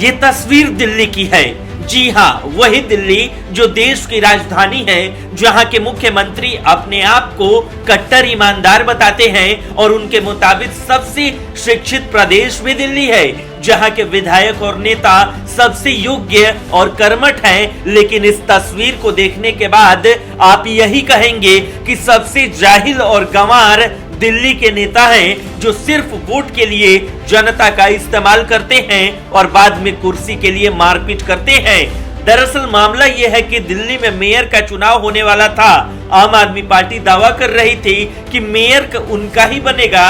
ये तस्वीर दिल्ली की है। जी हाँ, वही दिल्ली जो देश की राजधानी है, जहां के मुख्यमंत्री अपने आप को कट्टर ईमानदार बताते हैं और उनके मुताबिक सबसे शिक्षित प्रदेश भी दिल्ली है, जहां के विधायक और नेता सबसे योग्य और कर्मठ हैं। लेकिन इस तस्वीर को देखने के बाद आप यही कहेंगे कि सबसे जाहिल और गंवार दिल्ली के नेता हैं, जो सिर्फ वोट के लिए जनता का इस्तेमाल करते हैं और बाद में कुर्सी के लिए मारपीट करते हैं। दरअसल मामला यह है कि दिल्ली में मेयर का चुनाव होने वाला था। आम आदमी पार्टी दावा कर रही थी कि मेयर उनका ही बनेगा,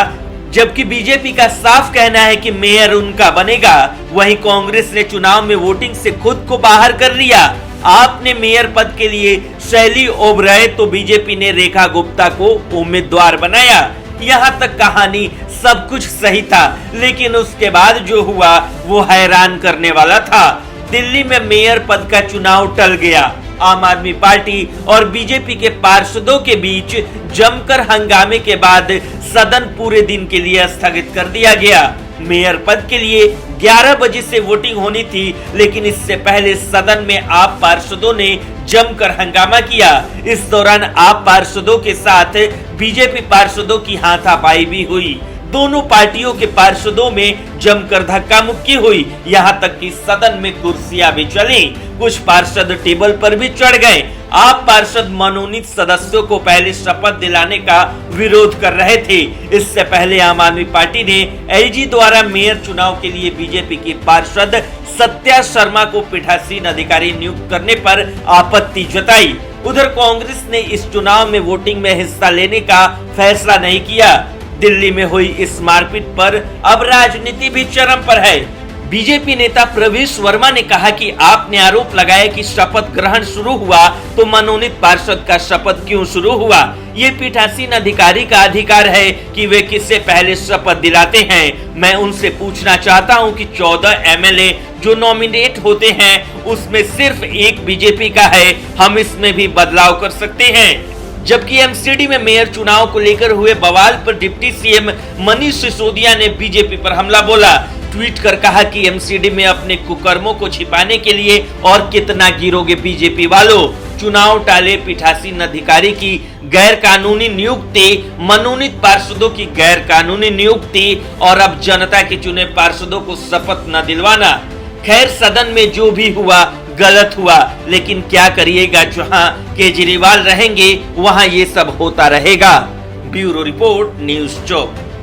जबकि बीजेपी का साफ कहना है कि मेयर उनका बनेगा। वहीं कांग्रेस ने चुनाव में वोटिंग से खुद को बाहर कर लिया। आपने मेयर पद के लिए शैली ओबराय तो बीजेपी ने रेखा गुप्ता को उम्मीदवार बनाया। यहाँ तक कहानी सब कुछ सही था, लेकिन उसके बाद जो हुआ वो हैरान करने वाला था। दिल्ली में मेयर पद का चुनाव टल गया। आम आदमी पार्टी और बीजेपी के पार्षदों के बीच जमकर हंगामे के बाद सदन पूरे दिन के लिए स्थगित कर दिया गया। मेयर पद के लिए 11 बजे से वोटिंग होनी थी, लेकिन इससे पहले सदन में आप पार्षदों ने जमकर हंगामा किया। इस दौरान आप पार्षदों के साथ बीजेपी पार्षदों की हाथापाई भी हुई। दोनों पार्टियों के पार्षदों में जमकर धक्का मुक्की हुई। यहाँ तक कि सदन में कुर्सियां भी चली, कुछ पार्षद टेबल पर भी चढ़ गए। आप पार्षद मनोनीत सदस्यों को पहले शपथ दिलाने का विरोध कर रहे थे। इससे पहले आम आदमी पार्टी ने एलजी द्वारा मेयर चुनाव के लिए बीजेपी की पार्षद सत्या शर्मा को पीठासीन अधिकारी नियुक्त करने पर आपत्ति जताई। उधर कांग्रेस ने इस चुनाव में वोटिंग में हिस्सा लेने का फैसला नहीं किया। दिल्ली में हुई इस मारपीट पर अब राजनीति भी चरम पर है। बीजेपी नेता प्रवेश वर्मा ने कहा कि आपने आरोप लगाया कि शपथ ग्रहण शुरू हुआ तो मनोनीत पार्षद का शपथ क्यों शुरू हुआ। ये पीठासीन अधिकारी का अधिकार है कि वे किससे पहले शपथ दिलाते हैं। मैं उनसे पूछना चाहता हूं कि 14 एमएलए जो नॉमिनेट होते हैं उसमें सिर्फ एक बीजेपी का है, हम इसमें भी बदलाव कर सकते हैं। जबकि एमसीडी में मेयर चुनाव को लेकर हुए बवाल पर डिप्टी सीएम मनीष सिसोदिया ने बीजेपी पर हमला बोला। ट्वीट कर कहा कि एमसीडी में अपने कुकर्मों को छिपाने के लिए और कितना गिरोगे बीजेपी वालों। चुनाव टाले पीठासीन अधिकारी की गैर कानूनी नियुक्ति, मनोनीत पार्षदों की गैर कानूनी नियुक्ति और अब जनता के चुने पार्षदों को शपथ न दिलवाना। खैर, सदन में जो भी हुआ गलत हुआ, लेकिन क्या करिएगा, जहां केजरीवाल रहेंगे वहां ये सब होता रहेगा। ब्यूरो रिपोर्ट, न्यूज़ चौक।